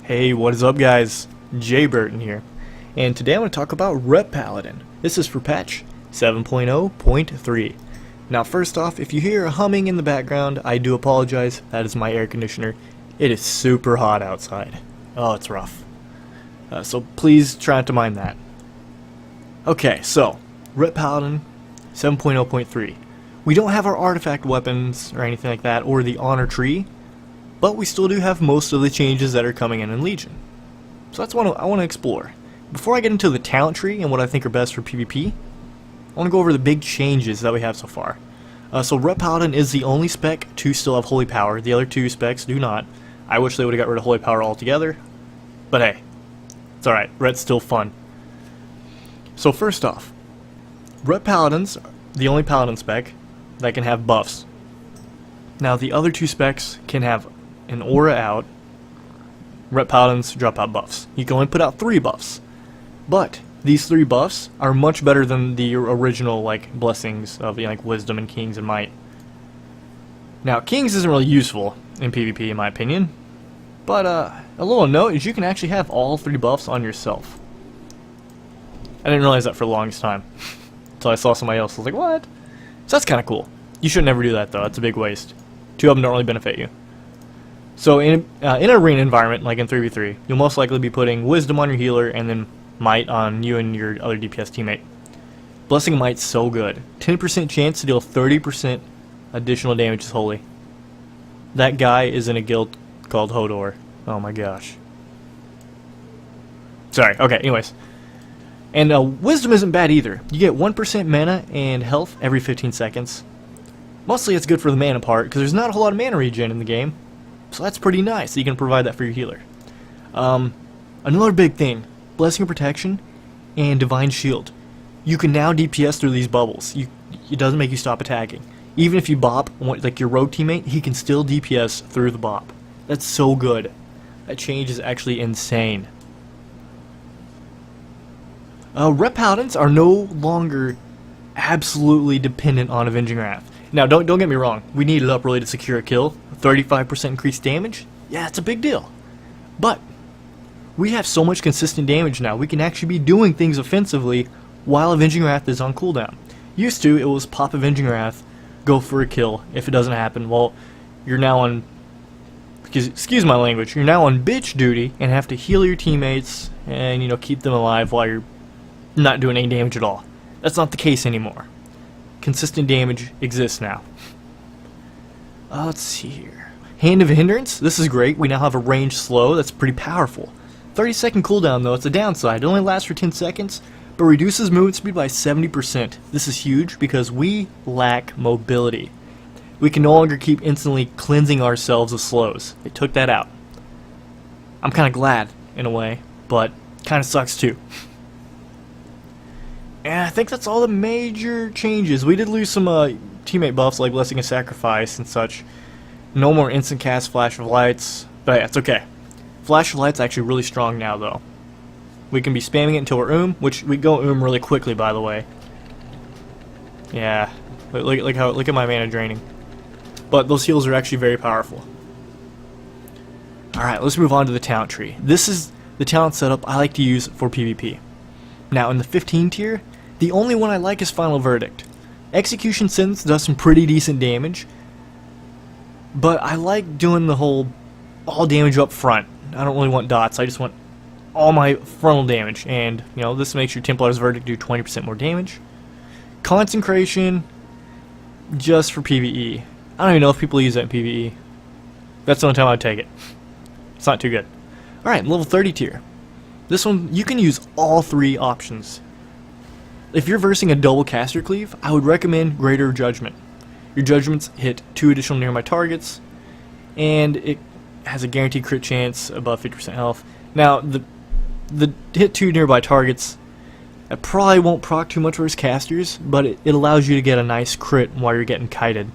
Hey, what is up guys? Jay Burton here, and today I'm going to talk about Rep Paladin. This is for patch 7.0.3. Now first off, if you hear a humming in the background, I do apologize. That is my air conditioner. It is super hot outside. Oh, it's rough. So please try not to mind that. Okay, so Rep Paladin 7.0.3. We don't have our artifact weapons or anything like that, or the honor tree, but we still do have most of the changes that are coming in Legion. So that's what I want to explore. Before I get into the talent tree and what I think are best for PvP, I want to go over the big changes that we have so far. So Rep Paladin is the only spec to still have Holy Power. The other two specs do not. I wish they would have got rid of Holy Power altogether, but hey, it's alright. Ret's still fun. So first off, Rep Paladin's the only Paladin spec that can have buffs. Now the other two specs can have an aura out. Rep Paladins drop out buffs. You can only put out 3 buffs. But these 3 buffs are much better than the original blessings of Wisdom and Kings and Might. Now Kings isn't really useful in PvP in my opinion, but a little note is you can actually have all 3 buffs on yourself. I didn't realize that for the longest time until I saw somebody else. I was like, what? So that's kind of cool. You should never do that though. That's a big waste. 2 of them don't really benefit you. So in an arena environment, like in 3v3, you'll most likely be putting Wisdom on your healer and then Might on you and your other DPS teammate. Blessing of Might's so good. 10% chance to deal 30% additional damage is holy. That guy is in a guild called Hodor. Oh my gosh. Sorry, okay, anyways. And Wisdom isn't bad either. You get 1% mana and health every 15 seconds. Mostly it's good for the mana part, because there's not a whole lot of mana regen in the game. So that's pretty nice, you can provide that for your healer. Another big thing, Blessing of Protection and Divine Shield. You can now DPS through these bubbles. It doesn't make you stop attacking. Even if you bop, like your rogue teammate, he can still DPS through the bop. That's so good. That change is actually insane. Rep Paladins are no longer absolutely dependent on Avenging Wrath. Now, don't get me wrong. We need it up really to secure a kill. 35% increased damage? Yeah, it's a big deal. But we have so much consistent damage now. We can actually be doing things offensively while Avenging Wrath is on cooldown. Used to, it was pop Avenging Wrath, go for a kill. If it doesn't happen, well, you're now on, excuse my language, you're now on bitch duty and have to heal your teammates and, keep them alive while you're not doing any damage at all. That's not the case anymore. Consistent damage exists now. Let's see here. Hand of Hindrance. This is great. We now have a range slow. That's pretty powerful. 30-second cooldown though. It's a downside. It only lasts for 10 seconds, but reduces movement speed by 70%. This is huge because we lack mobility. We can no longer keep instantly cleansing ourselves of slows. They took that out. I'm kind of glad in a way, but kind of sucks too. And I think that's all the major changes. We did lose some teammate buffs like Blessing of Sacrifice and such. No more instant cast Flash of Lights, but yeah, it's okay. Flash of Light's actually really strong now though. We can be spamming it until we're which we go really quickly by the way. Yeah, look at my mana draining. But those heals are actually very powerful. Alright, let's move on to the talent tree. This is the talent setup I like to use for PvP. Now in the 15 tier, the only one I like is Final Verdict. Execution Sentence does some pretty decent damage, but I like doing the whole all damage up front. I don't really want dots, I just want all my frontal damage, and this makes your Templar's Verdict do 20% more damage. Consecration, just for PvE. I don't even know if people use that in PvE. That's the only time I'd take it. It's not too good. Alright, level 30 tier. This one, you can use all 3 options. If you're versing a double caster cleave, I would recommend Greater Judgment. Your judgments hit 2 additional nearby targets, and it has a guaranteed crit chance above 50% health. Now, the hit 2 nearby targets, it probably won't proc too much versus casters, but it allows you to get a nice crit while you're getting kited.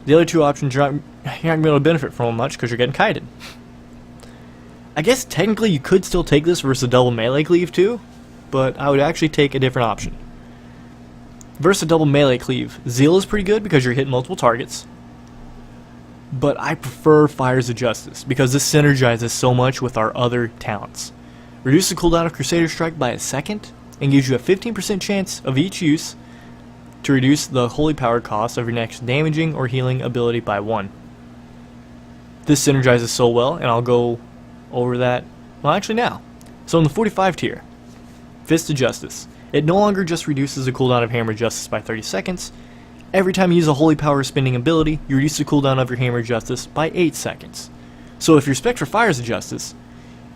The other 2 options, you're not going to be able to benefit from them much because you're getting kited. I guess technically you could still take this versus a double melee cleave too, but I would actually take a different option. Versus a double melee cleave, Zeal is pretty good because you're hitting multiple targets. but I prefer Fires of Justice because this synergizes so much with our other talents. Reduce the cooldown of Crusader Strike by a second and gives you a 15% chance of each use to reduce the holy power cost of your next damaging or healing ability by 1. This synergizes so well, and I'll go over that, well, actually now. So in the 45 tier, Fist of Justice. It no longer just reduces the cooldown of Hammer of Justice by 30 seconds. Every time you use a holy power spending ability, you reduce the cooldown of your Hammer of Justice by 8 seconds. So if you're spec for Fires of Justice,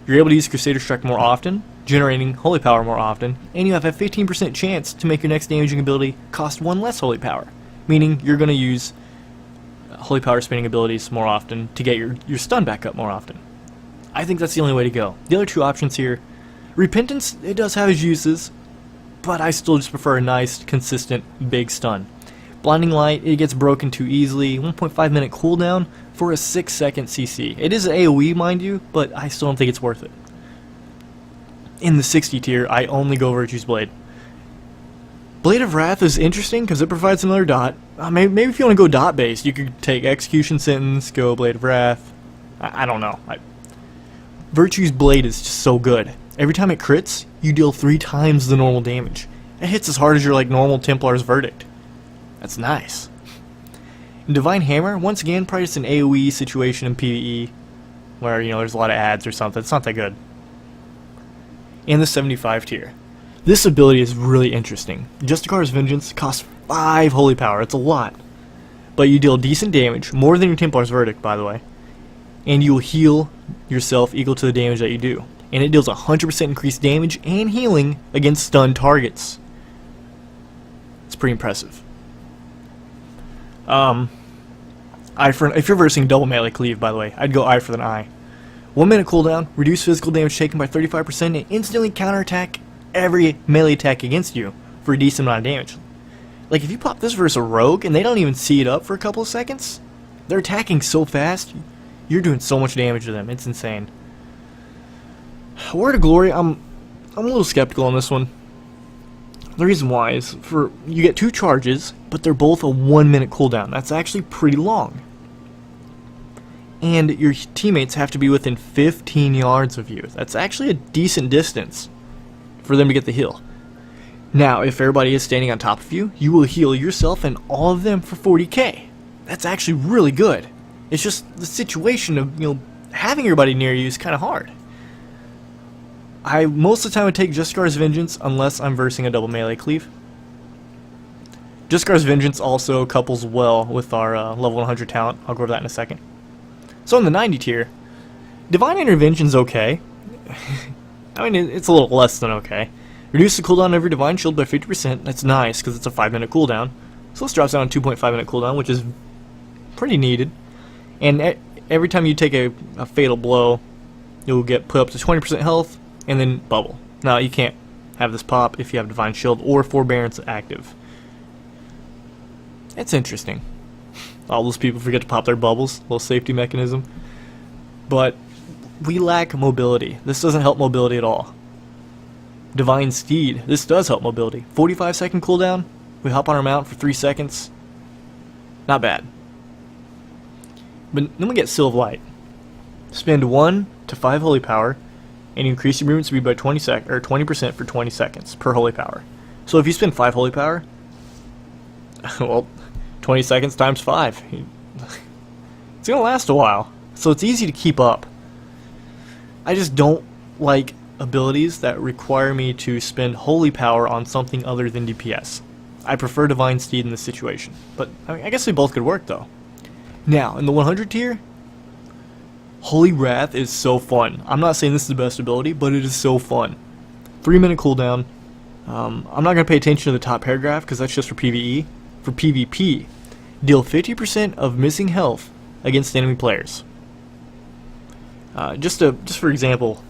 you're able to use Crusader Strike more often, generating holy power more often, and you have a 15% chance to make your next damaging ability cost 1 less holy power, meaning you're going to use holy power spending abilities more often to get your stun back up more often. I think that's the only way to go. The other two options here, Repentance, it does have its uses, but I still just prefer a nice, consistent, big stun. Blinding Light, it gets broken too easily, 1.5 minute cooldown for a 6 second CC. It is AoE, mind you, but I still don't think it's worth it. In the 60 tier, I only go Virtue's Blade. Blade of Wrath is interesting because it provides another dot. Maybe if you want to go dot based, you could take Execution Sentence, go Blade of Wrath. I don't know. Virtue's Blade is just so good. Every time it crits, you deal 3 times the normal damage. It hits as hard as your normal Templar's Verdict. That's nice. In Divine Hammer, once again, probably just an AoE situation in PvE where, there's a lot of ads or something. It's not that good. In the 75 tier, this ability is really interesting. Justicar's Vengeance costs 5 holy power. It's a lot. But you deal decent damage, more than your Templar's Verdict, by the way. And you will heal yourself equal to the damage that you do. And it deals 100% increased damage and healing against stunned targets. It's pretty impressive. If you're versing double melee cleave, by the way, I'd go eye for an eye. 1 minute cooldown, reduce physical damage taken by 35%, and instantly counterattack every melee attack against you for a decent amount of damage. If you pop this versus a rogue and they don't even see it up for a couple of seconds, they're attacking so fast, you're doing so much damage to them. It's insane. Word of Glory, I'm a little skeptical on this one. The reason why is you get 2 charges, but they're both a 1 minute cooldown. That's actually pretty long. And your teammates have to be within 15 yards of you. That's actually a decent distance for them to get the heal. Now, if everybody is standing on top of you, you will heal yourself and all of them for 40k. That's actually really good. It's just the situation of, having everybody near you is kind of hard. I most of the time would take Justicar's Vengeance unless I'm versing a double melee cleave. Justicar's Vengeance also couples well with our level 100 talent. I'll go over that in a second. So in the 90 tier, Divine Intervention's okay. It's a little less than okay. Reduce the cooldown of your Divine Shield by 50%. That's nice because it's a 5 minute cooldown. So this drops down to 2.5 minute cooldown, which is pretty needed. And every time you take a fatal blow, you'll get put up to 20% health and then bubble. Now you can't have this pop if you have Divine Shield or Forbearance active. It's interesting. All those people forget to pop their bubbles, little safety mechanism. But we lack mobility. This doesn't help mobility at all. Divine Steed, this does help mobility. 45 second cooldown, we hop on our mount for 3 seconds. Not bad. But then we get Seal of Light. Spend 1 to 5 holy power and increase your movement speed by 20% for 20 seconds per holy power. So if you spend 5 holy power, well, 20 seconds times 5. It's gonna last a while. So it's easy to keep up. I just don't like abilities that require me to spend holy power on something other than DPS. I prefer Divine Steed in this situation. But I guess they both could work though. Now, in the 100 tier, Holy Wrath is so fun. I'm not saying this is the best ability, but it is so fun. 3 minute cooldown. I'm not going to pay attention to the top paragraph because that's just for PvE. For PvP, deal 50% of missing health against enemy players. Just for example,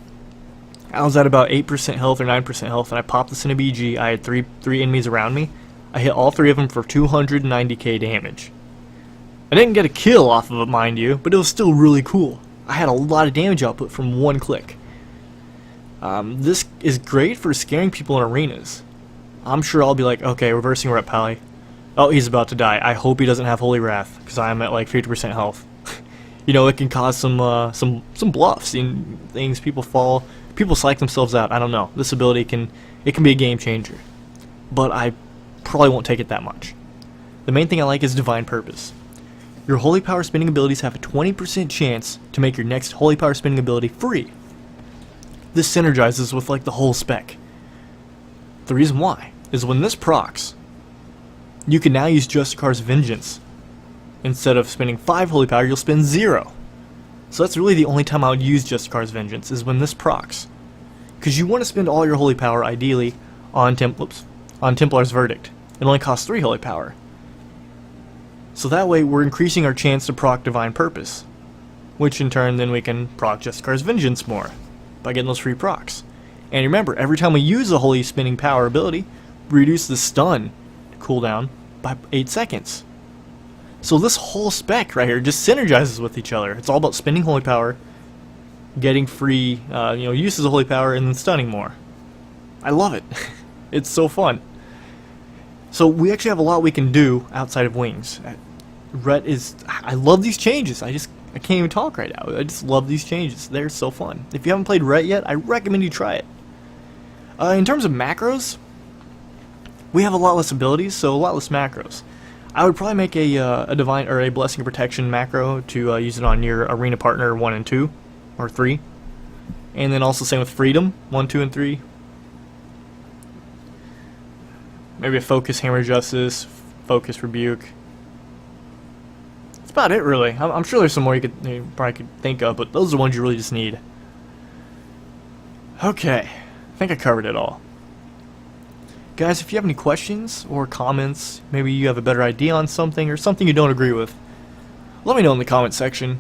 I was at about 8% health or 9% health, and I popped this in a BG. I had three enemies around me. I hit all 3 of them for 290k damage. I didn't get a kill off of it, mind you, but it was still really cool. I had a lot of damage output from 1 click. This is great for scaring people in arenas. I'm sure I'll be like, okay, reversing Rep Pally. Oh, he's about to die. I hope he doesn't have Holy Wrath, because I'm at like 50% health. You know, it can cause some bluffs and things. People psych themselves out. I don't know. This ability can be a game changer, but I probably won't take it that much. The main thing I like is Divine Purpose. Your Holy Power spinning abilities have a 20% chance to make your next Holy Power spinning ability free. This synergizes with like the whole spec. The reason why is when this procs, you can now use Justicar's Vengeance. Instead of spending 5 Holy Power, you'll spend 0. So that's really the only time I would use Justicar's Vengeance, is when this procs. Because you want to spend all your Holy Power, ideally, on Templar's Verdict. It only costs 3 Holy Power. So that way, we're increasing our chance to proc Divine Purpose. Which in turn, then we can proc Justicar's Vengeance more, by getting those free procs. And remember, every time we use a Holy Spinning Power ability, we reduce the stun cooldown by 8 seconds. So this whole spec right here just synergizes with each other. It's all about spending Holy Power, getting free uses of Holy Power, and then stunning more. I love it. It's so fun. So we actually have a lot we can do outside of wings. I love these changes. I can't even talk right now. I just love these changes. They're so fun. If you haven't played Ret yet, I recommend you try it. In terms of macros, we have a lot less abilities, so a lot less macros. I would probably make a Divine or a Blessing of Protection macro to use it on your Arena Partner 1 and 2, or 3. And then also same with Freedom 1, 2, and 3. Maybe a Focus Hammer Justice, Focus Rebuke. That's about it, really. I'm sure there's some more you probably could think of, but those are the ones you really just need. Okay, I think I covered it all. Guys, if you have any questions or comments, maybe you have a better idea on something or something you don't agree with, let me know in the comment section.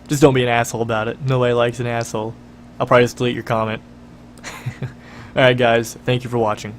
Just don't be an asshole about it. Nobody likes an asshole. I'll probably just delete your comment. Alright guys, thank you for watching.